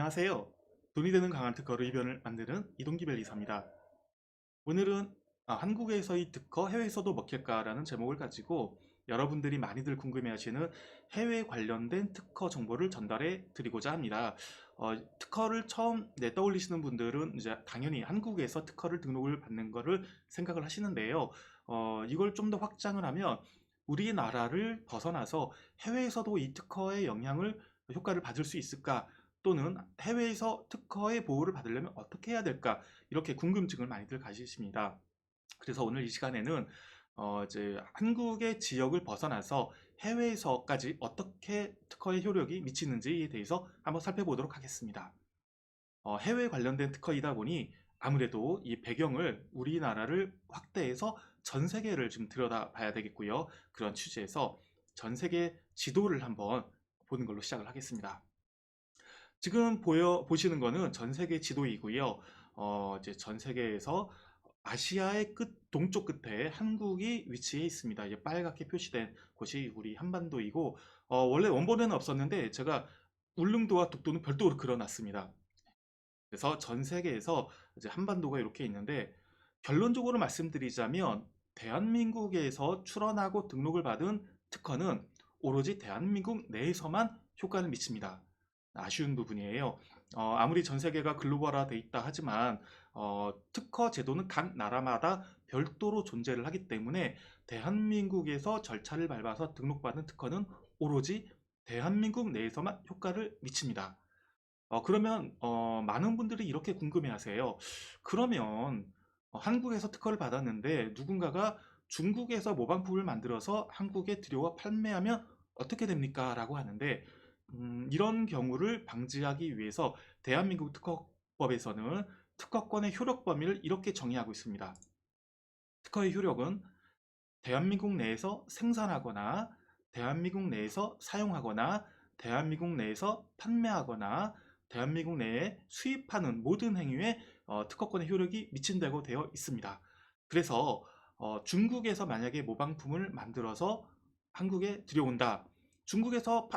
안녕하세요. 돈이 되는 강한 특허 리뷰를 만드는 이동기 벨리사입니다. 오늘은 한국에서의 특허 해외에서도 먹힐까라는 제목을 가지고 여러분들이 많이들 궁금해하시는 해외 관련된 특허 정보를 전달해 드리고자 합니다. 특허를 처음 떠올리시는 분들은 이제 당연히 한국에서 특허를 등록을 받는 거를 생각을 하시는데요. 이걸 좀 더 확장을 하면 우리나라를 벗어나서 해외에서도 이 특허의 영향을 효과를 받을 수 있을까? 또는 해외에서 특허의 보호를 받으려면 어떻게 해야 될까? 이렇게 궁금증을 많이들 가지십니다. 그래서 오늘 이 시간에는 이제 한국의 지역을 벗어나서 해외에서까지 어떻게 특허의 효력이 미치는지에 대해서 한번 살펴보도록 하겠습니다. 해외 관련된 특허이다 보니 아무래도 이 배경을 우리나라를 확대해서 전 세계를 좀 들여다봐야 되겠고요. 그런 취지에서 전 세계 지도를 한번 보는 걸로 시작을 하겠습니다. 지금 보시는 거는 전 세계 지도이고요. 이제 전 세계에서 아시아의 동쪽 끝에 한국이 위치해 있습니다. 이제 빨갛게 표시된 곳이 우리 한반도이고, 원래 원본에는 없었는데 제가 울릉도와 독도는 별도로 그려놨습니다. 그래서 전 세계에서 이제 한반도가 이렇게 있는데, 결론적으로 말씀드리자면 대한민국에서 출원하고 등록을 받은 특허는 오로지 대한민국 내에서만 효과를 미칩니다. 아쉬운 부분이에요. 아무리 전 세계가 글로벌화 돼 있다 하지만 특허 제도는 각 나라마다 별도로 존재를 하기 때문에 대한민국에서 절차를 밟아서 등록받은 특허는 오로지 대한민국 내에서만 효과를 미칩니다. 그러면 많은 분들이 이렇게 궁금해하세요. 그러면 한국에서 특허를 받았는데 누군가가 중국에서 모방품을 만들어서 한국에 들여와 판매하면 어떻게 됩니까? 라고 하는데 이런 경우를 방지하기 위해서 대한민국 특허법에서는 특허권의 효력 범위를 이렇게 정의하고 있습니다. 특허의 효력은 대한민국 내에서 생산하거나 대한민국 내에서 사용하거나 대한민국 내에서 판매하거나 대한민국 내에 수입하는 모든 행위에 특허권의 효력이 미친다고 되어 있습니다. 그래서 중국에서 만약에 모방품을 만들어서 한국에 들여온다. 중국에서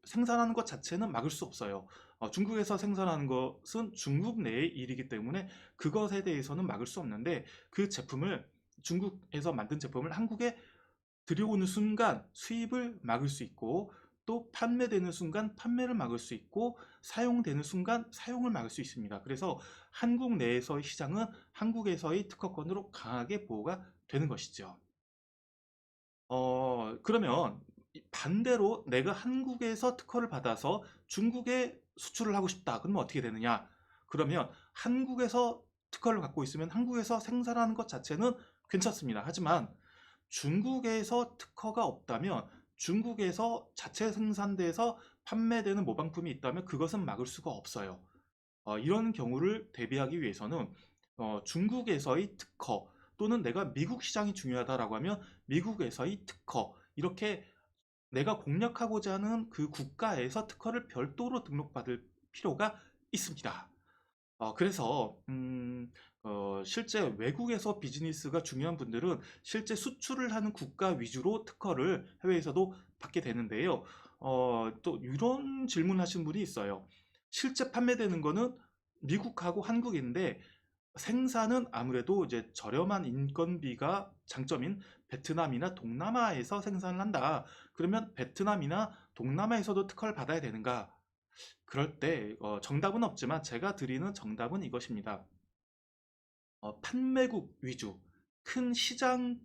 생산하는 것 자체는 막을 수 없어요. 중국에서 생산하는 것은 중국 내의 일이기 때문에 그것에 대해서는 막을 수 없는데 그 제품을 중국에서 만든 제품을 한국에 들여오는 순간 수입을 막을 수 있고 또 판매되는 순간 판매를 막을 수 있고 사용되는 순간 사용을 막을 수 있습니다. 그래서 한국 내에서의 시장은 한국에서의 특허권으로 강하게 보호가 되는 것이죠. 그러면 반대로 내가 한국에서 특허를 받아서 중국에 수출을 하고 싶다. 그러면 어떻게 되느냐? 그러면 한국에서 특허를 갖고 있으면 한국에서 생산하는 것 자체는 괜찮습니다. 하지만 중국에서 특허가 없다면 중국에서 자체 생산돼서 판매되는 모방품이 있다면 그것은 막을 수가 없어요. 이런 경우를 대비하기 위해서는 중국에서의 특허 또는 내가 미국 시장이 중요하다라고 하면 미국에서의 특허 이렇게 내가 공략하고자 하는 그 국가에서 특허를 별도로 등록받을 필요가 있습니다. 그래서 실제 외국에서 비즈니스가 중요한 분들은 실제 수출을 하는 국가 위주로 특허를 해외에서도 받게 되는데요. 또 이런 질문하신 분이 있어요. 실제 판매되는 거는 미국하고 한국인데 생산은 아무래도 이제 저렴한 인건비가 장점인 베트남이나 동남아에서 생산을 한다. 그러면 베트남이나 동남아에서도 특허를 받아야 되는가? 그럴 때 정답은 없지만 제가 드리는 정답은 이것입니다. 판매국 위주, 큰 시장을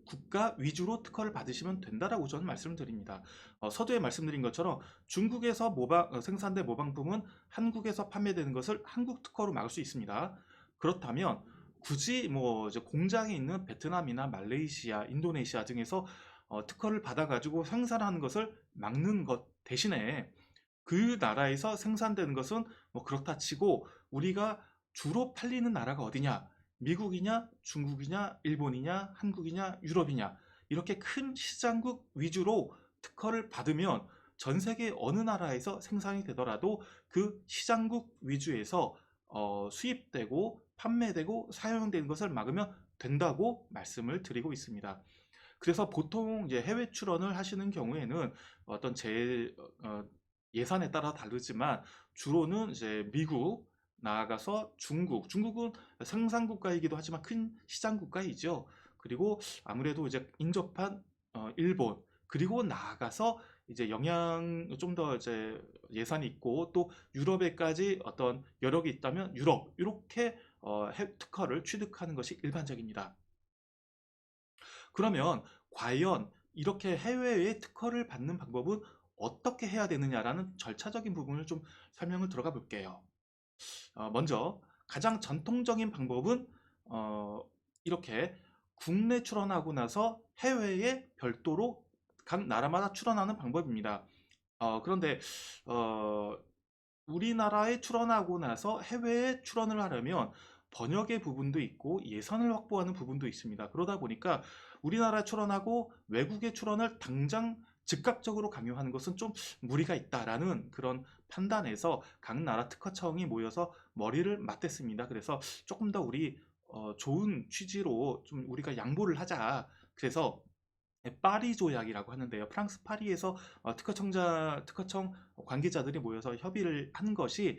국가 위주로 특허를 받으시면 된다라고 저는 말씀드립니다. 서두에 말씀드린 것처럼 중국에서 생산된 모방품은 한국에서 판매되는 것을 한국 특허로 막을 수 있습니다. 그렇다면 굳이 뭐 이제 공장이 있는 베트남이나 말레이시아, 인도네시아 등에서 특허를 받아가지고 생산하는 것을 막는 것 대신에 그 나라에서 생산되는 것은 뭐 그렇다 치고 우리가 주로 팔리는 나라가 어디냐? 미국이냐, 중국이냐, 일본이냐, 한국이냐, 유럽이냐 이렇게 큰 시장국 위주로 특허를 받으면 전 세계 어느 나라에서 생산이 되더라도 그 시장국 위주에서 수입되고 판매되고 사용되는 것을 막으면 된다고 말씀을 드리고 있습니다. 그래서 보통 이제 해외 출원을 하시는 경우에는 어떤 예산에 따라 다르지만 주로는 이제 미국, 나아가서 중국, 중국은 생산 국가이기도 하지만 큰 시장 국가이죠. 그리고 아무래도 이제 인접한 일본, 그리고 나아가서 이제 영향 좀 더 이제 예산이 있고 또 유럽에까지 어떤 여력이 있다면 유럽 이렇게 특허를 취득하는 것이 일반적입니다. 그러면 과연 이렇게 해외에 특허를 받는 방법은 어떻게 해야 되느냐라는 절차적인 부분을 좀 설명을 들어가 볼게요. 먼저 가장 전통적인 방법은 어, 이렇게 국내 출원하고 나서 해외에 별도로 각 나라마다 출원하는 방법입니다. 그런데 어, 우리나라에 출원하고 나서 해외에 출원을 하려면 번역의 부분도 있고 예산을 확보하는 부분도 있습니다. 그러다 보니까 우리나라 출원하고 외국의 출원을 당장 즉각적으로 강요하는 것은 좀 무리가 있다라는 그런 판단에서 각 나라 특허청이 모여서 머리를 맞댔습니다. 그래서 조금 더 우리 좋은 취지로 좀 우리가 양보를 하자. 그래서 파리 조약이라고 하는데요. 프랑스 파리에서 특허청 관계자들이 모여서 협의를 한 것이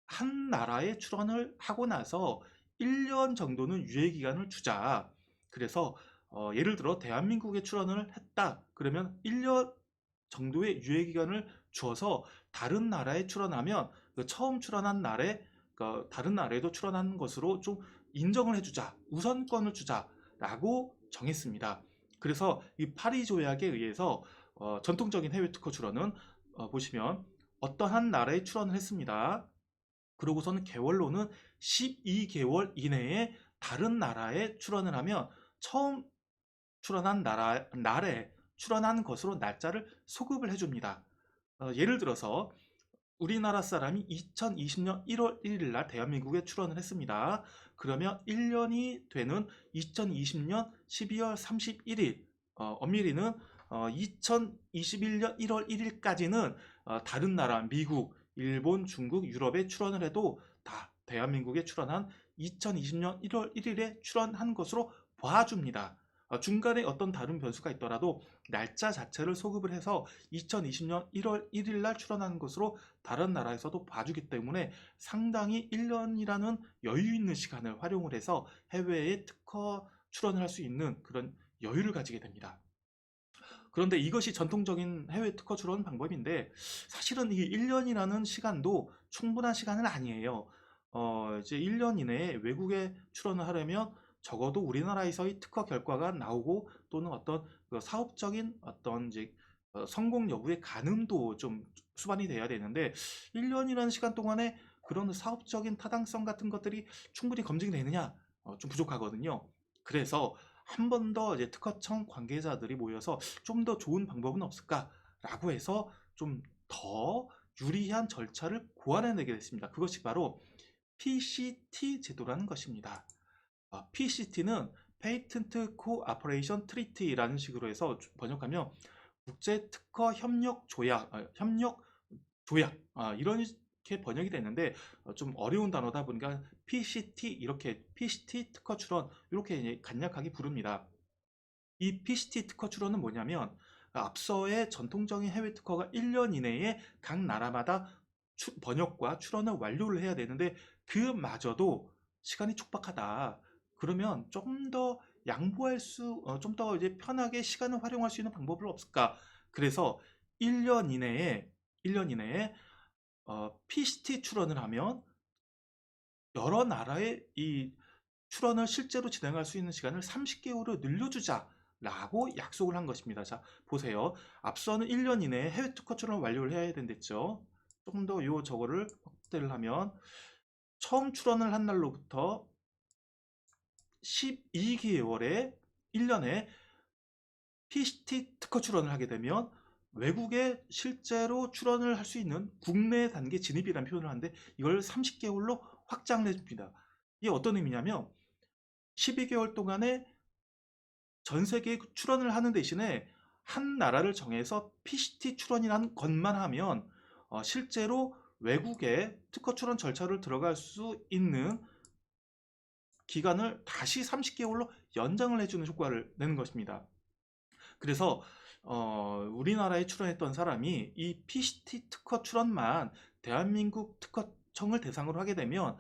한 나라에 출원을 하고 나서 1년 정도는 유예 기간을 주자. 그래서 예를 들어 대한민국에 출원을 했다. 그러면 1년 정도의 유예 기간을 주어서 다른 나라에 출원하면 그 처음 출원한 나라에 다른 나라에도 출원한 것으로 좀 인정을 해주자. 우선권을 주자라고 정했습니다. 그래서 이 파리 조약에 의해서 전통적인 해외 특허 출원은 보시면 어떠한 나라에 출원을 했습니다. 그러고서는 개월로는 12개월 이내에 다른 나라에 출원을 하면 처음 출원한 날에 출원한 것으로 날짜를 소급을 해줍니다. 예를 들어서 우리나라 사람이 2020년 1월 1일 날 대한민국에 출원을 했습니다. 그러면 1년이 되는 2020년 12월 31일, 엄밀히는 2021년 1월 1일까지는 다른 나라, 미국, 일본, 중국, 유럽에 출원을 해도 다 대한민국에 출원한 2020년 1월 1일에 출원한 것으로 봐줍니다. 중간에 어떤 다른 변수가 있더라도 날짜 자체를 소급을 해서 2020년 1월 1일 날 출원하는 것으로 다른 나라에서도 봐주기 때문에 상당히 1년이라는 여유 있는 시간을 활용을 해서 해외에 특허 출원을 할 수 있는 그런 여유를 가지게 됩니다. 그런데 이것이 전통적인 해외 특허 출원 방법인데 사실은 이 1년이라는 시간도 충분한 시간은 아니에요. 이제 1년 이내에 외국에 출원을 하려면 적어도 우리나라에서의 특허 결과가 나오고 또는 어떤 그 사업적인 어떤 이제 성공 여부의 가늠도 좀 수반이 돼야 되는데 1년이라는 시간 동안에 그런 사업적인 타당성 같은 것들이 충분히 검증이 되느냐 좀 부족하거든요. 그래서 한 번 더 이제 특허청 관계자들이 모여서 좀 더 좋은 방법은 없을까라고 해서 좀 더 유리한 절차를 고안해내게 됐습니다. 그것이 바로 PCT 제도라는 것입니다. PCT는 Patent Cooperation Treaty라는 식으로 해서 번역하면 국제 특허 협력 조약, 이렇게 번역이 되는데 좀 어려운 단어다 보니까 PCT 이렇게 PCT 특허 출원 이렇게 간략하게 부릅니다. 이 PCT 특허 출원은 뭐냐면 앞서의 전통적인 해외 특허가 1년 이내에 각 나라마다 번역과 출원을 완료를 해야 되는데 그마저도 시간이 촉박하다. 그러면 조금 더 양보할 수, 좀 더 이제 편하게 시간을 활용할 수 있는 방법은 없을까? 그래서 1년 이내에 1년 이내에 PCT 출원을 하면 여러 나라의 이 출원을 실제로 진행할 수 있는 시간을 30개월로 늘려주자라고 약속을 한 것입니다. 자, 보세요. 앞서는 1년 이내에 해외 특허 출원을 완료를 해야 된댔죠. 조금 더 저거를 확대를 하면 처음 출원을 한 날로부터 12개월에 1년에 PCT 특허 출원을 하게 되면 외국에 실제로 출원을 할 수 있는 국내 단계 진입이라는 표현을 하는데 이걸 30개월로 확장을 해줍니다. 이게 어떤 의미냐면 12개월 동안에 전 세계에 출원을 하는 대신에 한 나라를 정해서 PCT 출원이라는 것만 하면 실제로 외국에 특허 출원 절차를 들어갈 수 있는 기간을 다시 30개월로 연장을 해주는 효과를 내는 것입니다. 그래서 우리나라에 출연했던 사람이 이 PCT 특허 출원만 대한민국 특허청을 대상으로 하게 되면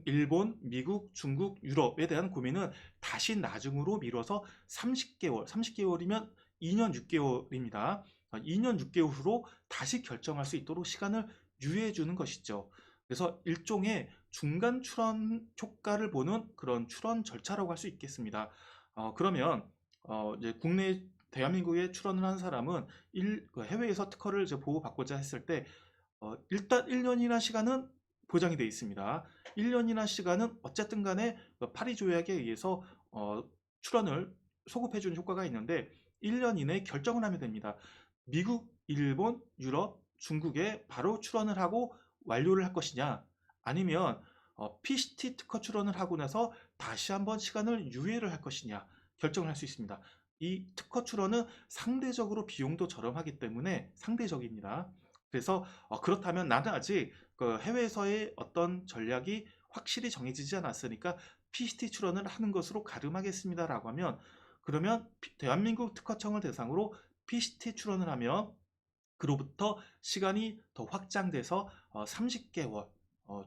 일본, 미국, 중국, 유럽에 대한 고민은 다시 나중으로 미뤄서 30개월, 30개월이면 2년 6개월입니다. 2년 6개월 후로 다시 결정할 수 있도록 시간을 유예해 주는 것이죠. 그래서 일종의 중간 출원 효과를 보는 그런 출원 절차라고 할 수 있겠습니다. 그러면 이제 국내 대한민국에 출원을 한 사람은 해외에서 특허를 이제 보호받고자 했을 때 일단 1년이라는 시간은 보장이 되어 있습니다. 1년이라는 시간은 어쨌든 간에 파리 조약에 의해서 출원을 소급해 주는 효과가 있는데 1년 이내에 결정을 하면 됩니다. 미국, 일본, 유럽, 중국에 바로 출원을 하고 완료를 할 것이냐 아니면 PCT 특허 출원을 하고 나서 다시 한번 시간을 유예를 할 것이냐 결정을 할 수 있습니다. 이 특허 출원은 상대적으로 비용도 저렴하기 때문에 상대적입니다. 그래서 그렇다면 나는 아직 그 해외에서의 어떤 전략이 확실히 정해지지 않았으니까 PCT 출원을 하는 것으로 가름하겠습니다라고 하면 그러면 대한민국 특허청을 대상으로 PCT 출원을 하면 그로부터 시간이 더 확장돼서 30개월,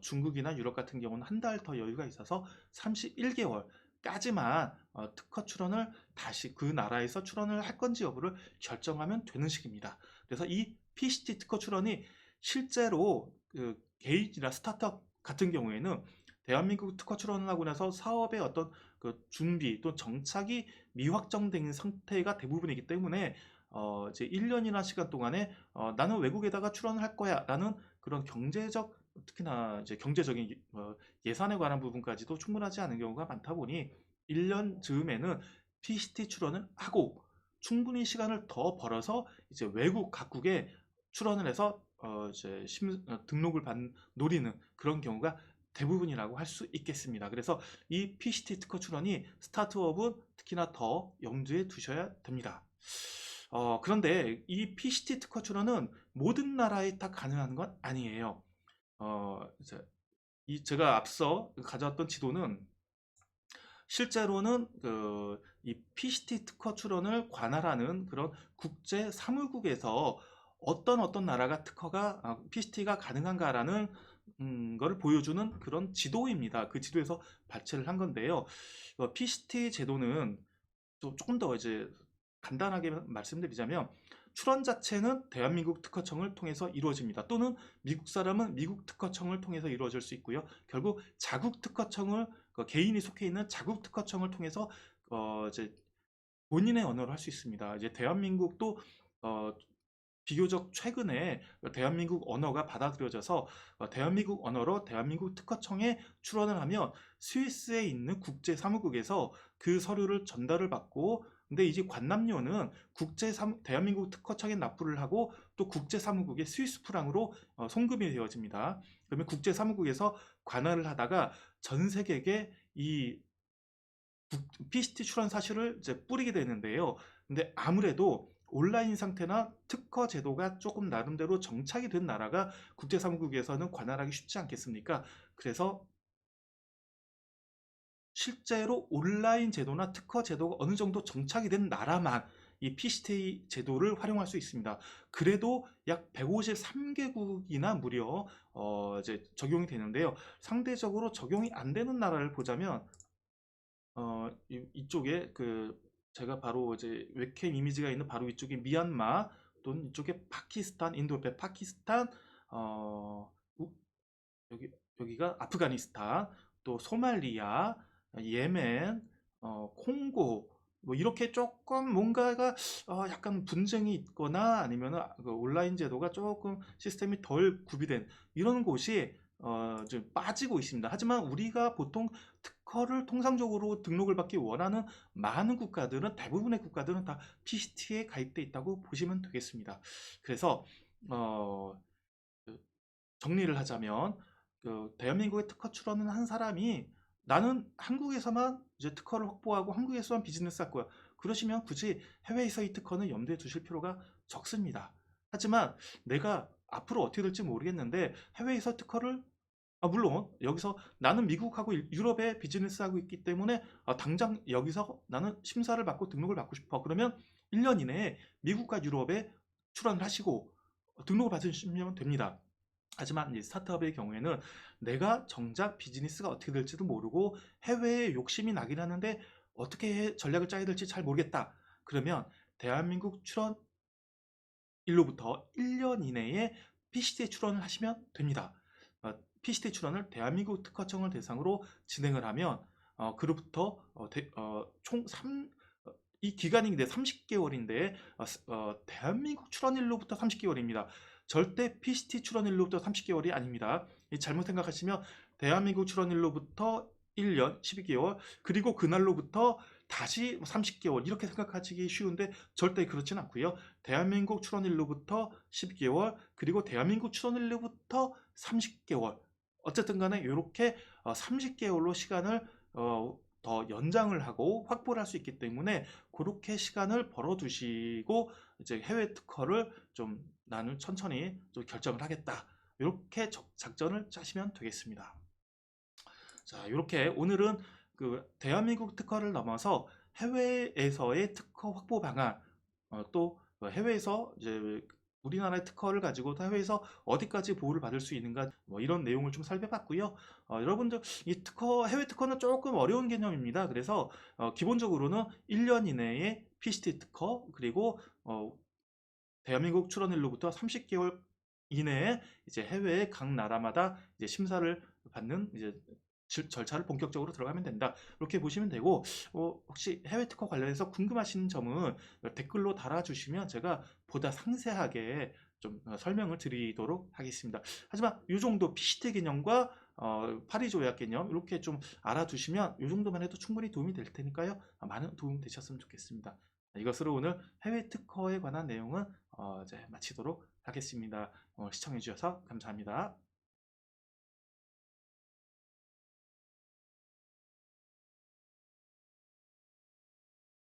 중국이나 유럽 같은 경우는 한 달 더 여유가 있어서 31개월까지만 특허 출원을 다시 그 나라에서 출원을 할 건지 여부를 결정하면 되는 식입니다. 그래서 이 PCT 특허 출원이 실제로 그 개인이나 스타트업 같은 경우에는 대한민국 특허 출원을 하고 나서 사업의 어떤 그 준비 또 정착이 미확정된 상태가 대부분이기 때문에 이제 1년이나 시간 동안에 나는 외국에다가 출원을 할 거야 라는 그런 경제적 특히나 이제 경제적인 예산에 관한 부분까지도 충분하지 않은 경우가 많다 보니 1년 즈음에는 PCT 출원을 하고 충분히 시간을 더 벌어서 이제 외국 각국에 출원을 해서 이제 등록을 노리는 그런 경우가 대부분이라고 할 수 있겠습니다. 그래서 이 PCT 특허 출원이 스타트업은 특히나 더 염두에 두셔야 됩니다. 그런데 이 PCT 특허 출원은 모든 나라에 다 가능한 건 아니에요. 이제 제가 앞서 가져왔던 지도는 실제로는 이 PCT 특허 출원을 관할하는 그런 국제 사무국에서 어떤 나라가 특허가 PCT가 가능한가라는 거를 보여주는 그런 지도입니다. 그 지도에서 발췌를 한 건데요. PCT 제도는 조금 더 이제 간단하게 말씀드리자면 출원 자체는 대한민국 특허청을 통해서 이루어집니다. 또는 미국 사람은 미국 특허청을 통해서 이루어질 수 있고요. 결국 자국 특허청을 개인이 속해 있는 자국 특허청을 통해서 이제 본인의 언어로 할 수 있습니다. 이제 대한민국도 비교적 최근에 대한민국 언어가 받아들여져서 대한민국 언어로 대한민국 특허청에 출원을 하면 스위스에 있는 국제사무국에서 그 서류를 전달을 받고 근데 이제 관납료는 대한민국 특허청에 납부를 하고 또 국제사무국의 스위스 프랑으로 송금이 되어집니다. 그러면 국제사무국에서 관할을 하다가 전 세계에 이 PCT 출원 사실을 이제 뿌리게 되는데요. 근데 아무래도 온라인 상태나 특허 제도가 조금 나름대로 정착이 된 나라가 국제사무국에서는 관할하기 쉽지 않겠습니까? 그래서 실제로 온라인 제도나 특허 제도가 어느 정도 정착이 된 나라만 이 PCT 제도를 활용할 수 있습니다. 그래도 약 153개국이나 무려 이제 적용이 되는데요. 상대적으로 적용이 안 되는 나라를 보자면 이쪽에 제가 바로 이제 웹캠 이미지가 있는 바로 이쪽에 미얀마 또는 이쪽에 파키스탄, 인도 옆에 파키스탄, 어, 여기 여기가 아프가니스탄, 또 소말리아, 예멘, 콩고 뭐 이렇게 조금 뭔가가 약간 분쟁이 있거나 아니면 그 온라인 제도가 조금 시스템이 덜 구비된 이런 곳이 좀 빠지고 있습니다. 하지만 우리가 보통 특허를 통상적으로 등록을 받기 원하는 많은 국가들은 대부분의 국가들은 다 PCT에 가입돼 있다고 보시면 되겠습니다. 그래서 어, 그 정리를 하자면 대한민국에 특허 출원을 한 사람이 나는 한국에서만 이제 특허를 확보하고 한국에서만 비즈니스 할 거야. 그러시면 굳이 해외에서의 특허는 염두에 두실 필요가 적습니다. 하지만 내가 앞으로 어떻게 될지 모르겠는데 해외에서 특허를 물론 여기서 나는 미국하고 유럽에 비즈니스 하고 있기 때문에 당장 여기서 나는 심사를 받고 등록을 받고 싶어. 그러면 1년 이내에 미국과 유럽에 출원을 하시고 등록을 받으시면 됩니다. 하지만 이 스타트업의 경우에는 내가 정작 비즈니스가 어떻게 될지도 모르고 해외에 욕심이 나긴 하는데 어떻게 전략을 짜야 될지 잘 모르겠다. 그러면 대한민국 출원일로부터 1년 이내에 PCT 출원을 하시면 됩니다. PCT 출원을 대한민국 특허청을 대상으로 진행을 하면 그로부터 총 3, 이 기간이 30개월인데 대한민국 출원일로부터 30개월입니다. 절대 PCT 출원일로부터 30개월이 아닙니다. 잘못 생각하시면 대한민국 출원일로부터 1년 12개월 그리고 그날로부터 다시 30개월 이렇게 생각하시기 쉬운데 절대 그렇진 않고요. 대한민국 출원일로부터 10개월 그리고 대한민국 출원일로부터 30개월 어쨌든 간에 이렇게 30개월로 시간을 더 연장을 하고 확보를 할 수 있기 때문에 그렇게 시간을 벌어두시고 이제 해외 특허를 좀 나는 천천히 좀 결정을 하겠다. 이렇게 작전을 짜시면 되겠습니다. 자, 이렇게 오늘은 그 대한민국 특허를 넘어서 해외에서의 특허 확보 방안, 또 해외에서 이제 우리나라의 특허를 가지고 해외에서 어디까지 보호를 받을 수 있는가 뭐 이런 내용을 좀 살펴봤고요. 여러분들 이 해외 특허는 조금 어려운 개념입니다. 그래서 기본적으로는 1년 이내에 PCT 특허 그리고 대한민국 출원일로부터 30개월 이내에 이제 해외의 각 나라마다 이제 심사를 받는 이제 절차를 본격적으로 들어가면 된다. 이렇게 보시면 되고 혹시 해외 특허 관련해서 궁금하신 점은 댓글로 달아주시면 제가 보다 상세하게 좀 설명을 드리도록 하겠습니다. 하지만 이 정도 PCT 개념과 파리 조약 개념 이렇게 좀 알아두시면 이 정도만 해도 충분히 도움이 될 테니까요. 많은 도움 되셨으면 좋겠습니다. 이것으로 오늘 해외 특허에 관한 내용은 이제 마치도록 하겠습니다. 시청해 주셔서 감사합니다.